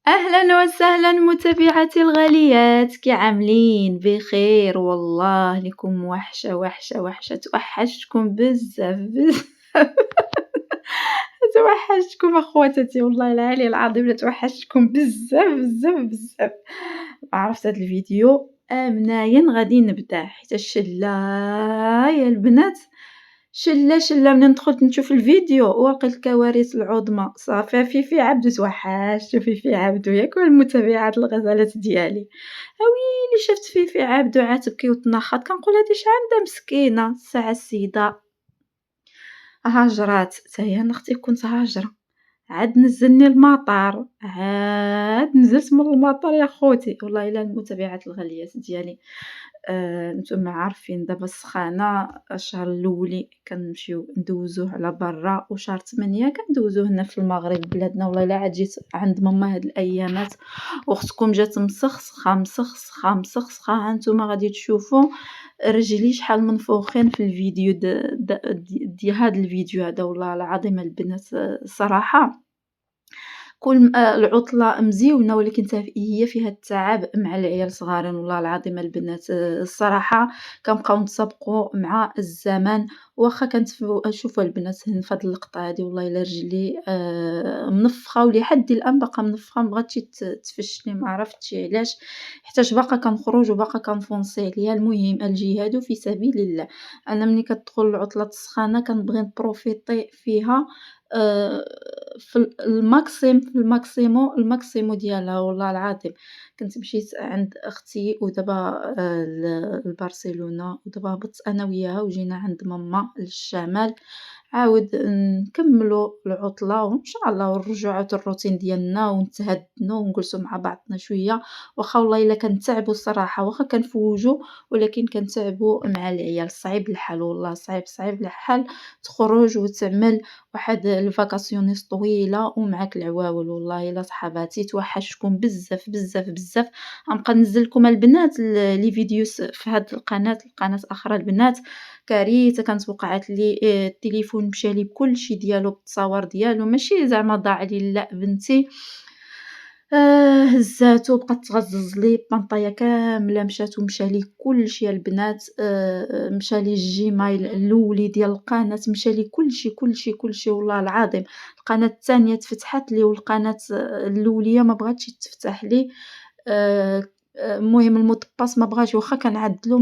أهلا وسهلا متابعاتي الغاليات، كي عاملين؟ بخير والله. لكم وحشة وحشة وحشة، توحشتكم بزاف بزاف. توحشتكم اخواتاتي والله العلي العظيم، توحشتكم بزاف بزاف بزاف. عرفت هاد الفيديو مناين غادي نبدا حيت الشله يا البنات، شله منين دخلت نشوف الفيديو ولقيت الكوارث العظمى. صافي فيفي عبدو توحشت، فيفي عبدو ياك والمتابعات الغزالات ديالي. اويلي شفت فيفي عبدو عاد تبكي وتنخط، كنقول هادي اش عندها مسكينه. الساعه السيده هاجرات حتى هي، انا اختي كنت هاجره، عاد نزلني المطار، عاد نزلت من المطار يا خوتي. والله الا المتابعات الغاليات ديالي، نتوما عارفين دابا السخانة الشهر الأولي كنمشيو ندوزوه على برا، وشهر 8 كندوزوه هنا في المغرب بلادنا. والله إلا عاد جيت عند ماما هاد الأيامات وأختكم جات مسخسخة مسخسخة مسخسخة. ها نتوما غادي تشوفوا رجلي شحال منفوخين في الفيديو ديال هاد الفيديو هذا. والله العظيم البنات الصراحة كل العطلة مزيونة، ولكن هي فيها التعب مع العيال صغارين. والله العظيم البنات الصراحة كنبقاو نتسابقوا مع الزمن. واخا شوفوا البنات في هاد اللقطة هادي، والله إلا رجلي منفخة ولحد الآن باقا منفخة، مبغاتش تفشني، ما عرفتش علاش، حيتاش باقا كنخرج وباقا كنفونسي عليا. المهم الجهاد في سبيل الله. أنا ملي كتدخل عطلة السخانة كنبغي نبروفيطي فيها في الماكسيمو ديالها. والله العظيم كنت مشيت عند أختي ودابا لبرشلونة، ودابا هبطت أنا وياها وجينا عند ماما للشمال، عاود نكملو العطلة وإن شاء الله ونرجعو عاود الروتين ديالنا ونتهدنو ونجلسو مع بعضنا شوية. واخا والله إلا كنتعبو الصراحة، واخا كنفوجو ولكن كنتعبو مع العيال. صعيب الحال والله، صعيب الحال تخرج وتعمل واحد الفاكاسيونيز طويلة ومعاك العواول. والله إلا صحاباتي توحشتكم بزاف بزاف بزاف. غنبقى ننزّلكم البنات لي فيديوز في هاد القناة، قناة أخرى البنات. كارثة كانت وقعت لي، التليفون مشى لي بكلشي ديالو، بالتصاور ديالو، ماشي زعما ضاع لي لأ، بنتي هزاتو بقات تغزز لي، البانطايا كاملة مشات ومشى لي كلشي البنات. مشى لي الجيميل الأولي ديال القناة، مشى لي كلشي والله العظيم. القناة التانية تفتحات لي والقناة الأولية ما بغاتش تفتح لي. المهم المود باس ما بغاش، واخا كنعدلو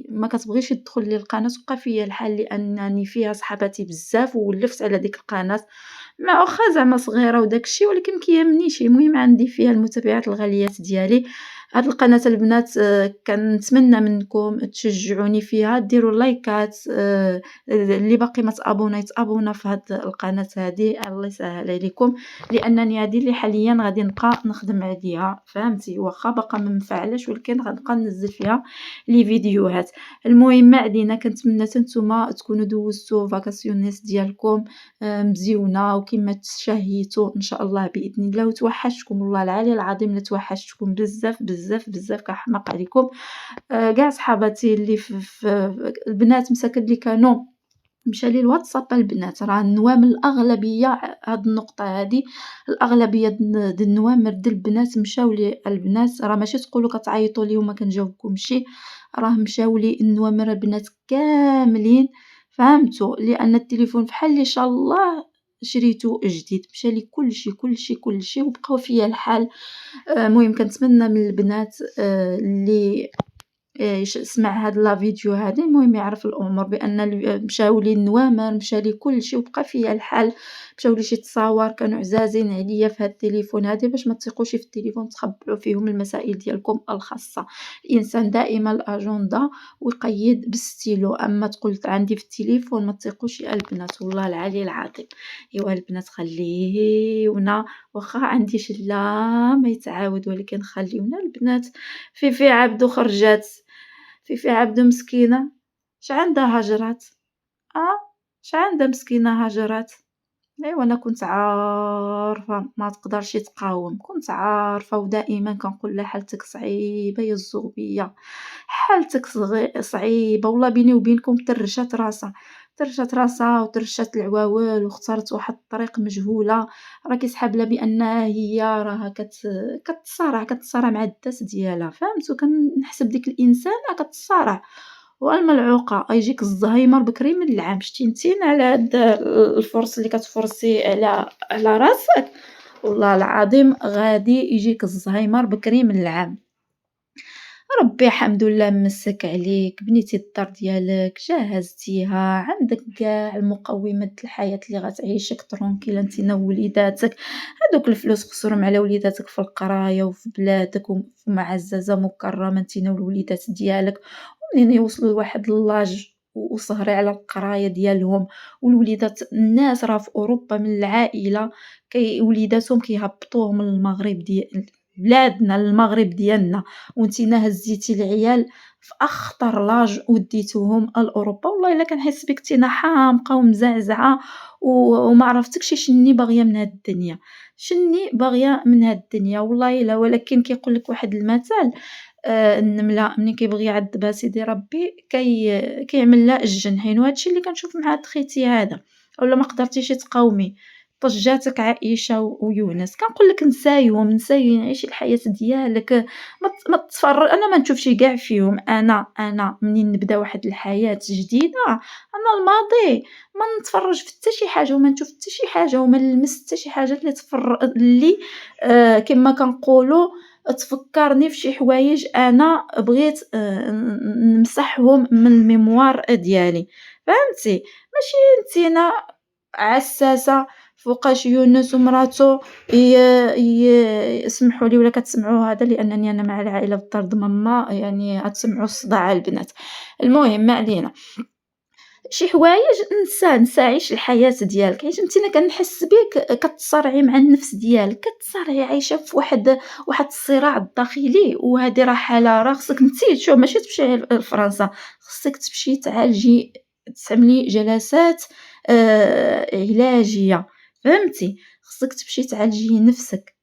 ما كتبغيش تدخل لي القناة، وبقى فيا الحال لأنني فيها صحاباتي بزاف وولفت على ديك القناة. ما واخا زعما صغيرة وداك الشي ولكن مكيهمنيش. المهم عندي فيها المتابعات الغاليات ديالي. هاد القناة البنات كنتمنى منكم تشجعوني فيها، ديروا لايكات، اللي باقي ما تابونا يتابونا في هاد القناة هادي، الله يسهل عليكم، لأنني هادي اللي حاليا غادي نبقى نخدم عليها، فهمتي؟ واخا باقا ما مفعلاش ولكن غنبقى ننزل فيها لي فيديوهات. المهم ما علينا، كنتمنى حتى نتوما تكونوا دوزتوا فاكاسيونيس ديالكم مزيونة وكما تشهيتوا إن شاء الله بإذن الله. وتوحشتكم والله العلي العظيم، توحشتكم بزاف بزاف بزاف، كنحماق عليكم. كاع صحاباتي اللي البنات مساكن اللي كانوا مشى لي الواتساب البنات، راه النوامر الأغلبية هاد النقطة هادي، الأغلبية د النوامر د البنات مشاو لي البنات. راه ماشي تقولوا كتعيطوا لي وما كنجاوبكمش، راه مشاو لي النوامر البنات كاملين، فهمتوا؟ لأن التليفون فحال اللي شاء الله شريتو جديد، مشى لي كلشي وبقاو فيا الحال. المهم كنتمنى من البنات اللي سمع هاد لا فيديو هادي، المهم يعرف الأمور بأن مشاو لي النوامر، مشى لي كلشي وبقى فيا الحال. مشاو لي شي تصاور كانوا عزازين عليا في هاد التليفون هادي، باش ما تثقوش في التليفون تخبعوا فيهم المسائل ديالكم الخاصة. الإنسان دائما الأجندة ويقيد بالستيلو، أما تقول عندي في التليفون ما تثقوش يا البنات، والله العلي العظيم. إيوا البنات خليونا، واخا عندي شلة ما يتعاود ولكن خليونا البنات. فيفي عبدو خرجات، فيفي عبدو مسكينة اش عندها هجرات، اش عندها مسكينة هجرات. أيوا أنا كنت عارفة ما تقدرش تقاوم، كنت عارفة ودائما كنقول لها حالتك صعيبة يا الزغبية، حالتك صعيبة والله. بيني وبينكم ترشات راسها، ترشات راسها وترشات العواول واختارت واحد الطريق مجهولة، راه كيسحاب لها بأنها هي راها كتصارع مع الذات ديالها، فهمت؟ وكنحسب ديك الإنسانة كتصارع، والملعوقة يجيك الزهايمر بكري من العام، شتي نتينا على هاد الفرص اللي كتفرصي على راسك، والله العظيم غادي يجيك الزهايمر بكري من العام. ربي الحمد لله مسّك عليك، بنيتي الدار ديالك، جهّزتيها، عندك كاع المقومات الحياة اللي غتعيشك ترونكيل نتينا ووليداتك، هادوك الفلوس خسرهم على وليداتك في القراية وفي بلادك وفي معزّزة مكرّمة نتينا والوليدات ديالك، ومنين يوصلوا لواحد اللاج وصهري على القراية ديالهم، والوليدات الناس راه في أوروبا من العائلة وليداتهم كيهبطوهم للمغرب بلادنا للمغرب ديالنا. وانتينا هزيتي العيال في أخطر لاج وديتوهم لأوروبا، والله إلا كنحس بك نتينا حامقة ومزعزعة وما عرفتكش شني باغية من هاد الدنيا، شني باغية من هاد الدنيا والله إلا. ولكن كيقول لك واحد المثل النملة ملي كيبغي يعذبها سيدي ربي كيعمل لها الجنحين، وهذا الشي اللي كنشوف مع هاد خويتي هذا. ولا ما قدرتيش تقاومي طجاتك عائشة ويونس، كنقول لك نسايهم عيشي الحياة ديالك، أنا ما نشوفش كاع فيهم. أنا منين نبدا واحد الحياة جديدة، أنا الماضي ما نتفرج في حتى شي حاجة وما نشوف حتى شي حاجة وما نلمس حتى شي حاجة اللي كما كنقولوا تفكرني فشي حوايج أنا بغيت نمسحهم من الميموار ديالي، فهمتي؟ ماشي نتينا عساسة فوقاش يونس ومراتو اسمحوا لي ولا كتسمعوا هذا لأنني أنا مع العائلة في الدار د ماما، يعني غتسمعوا الصداع البنات. المهم ما علينا، شي حوايج نسى عيش الحياة ديالك، عيش نتينا كنحس بيك كتصارعي مع النفس ديالك، كتصارعي عايشة في واحد الصراع الداخلي، وهذه راه حالة راه خصك انتي شوف ماشي تمشي لفرنسا، خصك تمشي تعالجي تعملي جلسات علاجية، فهمتي؟ خصك تمشي تعالجي نفسك،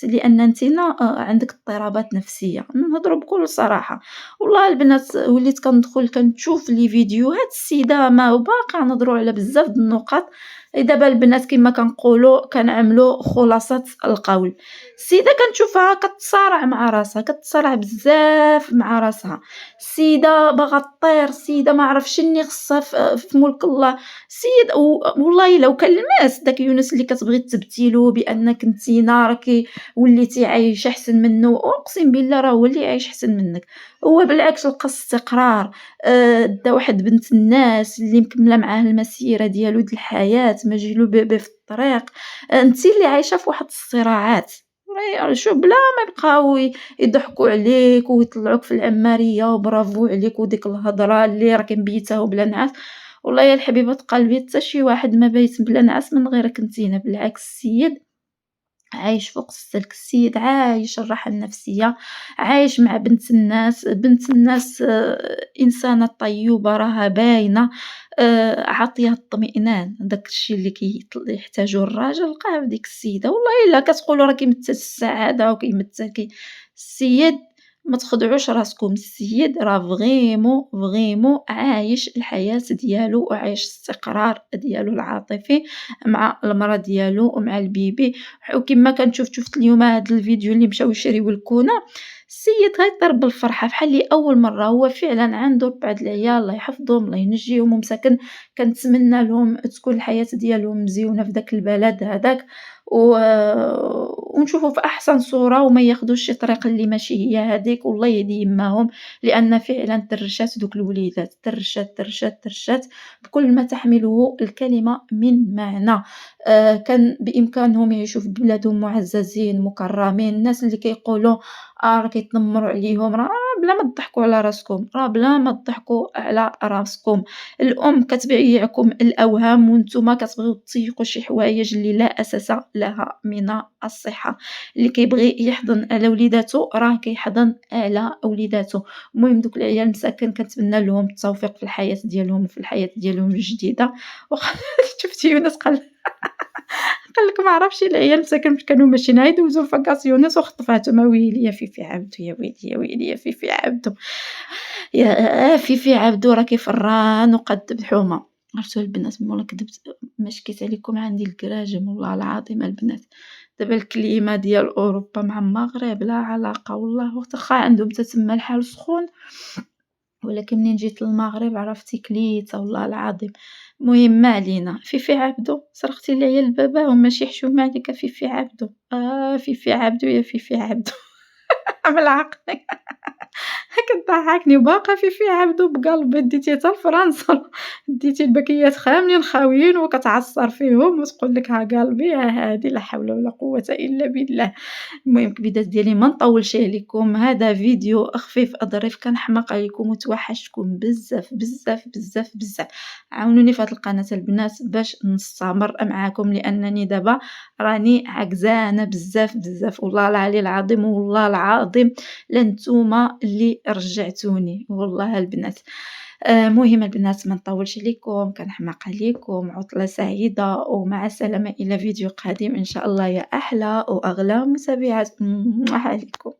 لأن نتينا عندك اضطرابات نفسية، نهضروا بكل صراحة. والله البنات وليت كندخل كنشوف لي فيديوهات السيدة ما وباقا نهضروا على بزاف د النقط، دابا البنات كما كنقولوا كنعملوا خلاصة القول. السيدة كنشوفها كتصارع مع راسها، كتصارع بزاف مع راسها، السيدة باغا طير، السيدة ما عرف شني خصها في ملك الله، السيد والله لو كلمات داك يونس اللي كتبغي تثبتيلو بأنك نتينا راكي وليتي عايشة أحسن منه، وأقسم بالله راه هو اللي عايش أحسن منك، هو بالعكس لقى استقرار، دا واحد بنت الناس اللي مكملة معاه المسيرة ديالو د الحياة مجلو في الطريق، انتي اللي عايشة في واحد الصراعات. شوف بلا ما يبقاو يضحكوا عليك ويطلعوك في العمارية وبرافو عليك وديك الهضرة اللي راكي مبيتها وبلا نعاس، والله يا الحبيبة قلبي حتى شي واحد ما بايت بلا نعاس من غيرك نتينا، بالعكس السيد عايش فوق السلك، السيد عايش الراحة النفسية، عايش مع بنت الناس إنسانة طيوبة راها باينة، عاطيها الطمئنان، داك الشي اللي يحتاجو الراجل لقاه في ديك السيدة، والله إلا كتقولوا راه كيمثل السعادة وكيمثل السيد ما تخدعوش راسكم، السيد راه فريمون عايش الحياة ديالو وعايش الاستقرار ديالو العاطفي مع المرا ديالو ومع البيبي. وكما شُفت اليوم هاد الفيديو اللي مشاو يشريو الكونة، السيد غيطير بالفرحة بحال اللي أول مرة، هو فعلًا عنده 4 د العيال الله يحفظهم الله ينجيهم ومساكن، كنتمنى لهم تكون الحياة ديالهم مزيونة في داك البلد هداك و ونشوفو في أحسن صورة وما ياخدوش شي طريق اللي ماشي هي هاديك، والله يهدي يماهم، لأن فعلًا ترشات دوك الوليدات، ترشات بكل ما تحمله الكلمة من معنى. كان بإمكانهم يعيشوا في بلادهم معززين مكرمين، الناس اللي كيقولوا راه كيتنمروا عليهم راه بلا ما تضحكوا على راسكم، راه بلا ما تضحكوا على راسكم، الأم كتبيعكم الأوهام وانتم كتبغيو تسيقوا شي حوايج اللي لا أساس لها من الصحة، اللي كيبغي يحضن على وليداتو راه كيحضن على وليداتو. المهم دوك العيال مساكن كنتمنى لهم التوفيق في الحياة ديالهم وفي الحياة ديالهم الجديدة. شفتي يونس قالك ما عرفش العيال مساكن فاش كانوا ماشيين يدوزو الفاكاسيونيس وخطفاتهم، ويلي يا فيفي عبدو يا ويلي يا ويلي يا فيفي عبدو، يا فيفي عبدو راكي فران وقد بحومة. عرفتو البنات والله كدبت ما شكيت عليكم عندي الكراجم والله العظيم البنات، دابا الكليمة ديال أوروبا مع المغرب لا علاقة والله واخا عندهم حتى تما الحال سخون، ولكن منين جيت للمغرب عرفتي كليتة والله العظيم، المهم ما علينا، فيفي عبدو صرختي ليا لباباهم ماشي حشومة عليك فيفي عبدو، فيفي عبدو يا فيفي عبدو بالعقل. كضحّكني وباقا فيفي عبدو بقلبي ديتيه حتى لفرنسا ديتي الباكيات خاملين خاويين وكتعصّر فيهم وتقول لك ها قلبي ها هادي لا حول ولا قوة إلا بالله. المهم كبيدات ديالي ما نطوّلش عليكم، هذا فيديو خفيف أظريف كنحماق عليكم وتوحشتكم بزاف، بزاف، بزاف، بزاف، عاونوني في هاد القناة البنات باش نستمر معاكم لأنني دابا راني عكزانة بزاف، بزاف والله العلي العظيم والله العظيم لا نتوما اللي رجعتوني والله البنات. المهم البنات ما نطوّلش عليكم، كنحماق عليكم، عطلة سعيدة ومع السلامة إلى فيديو قادم إن شاء الله يا أحلى وأغلى متابعات عليكم.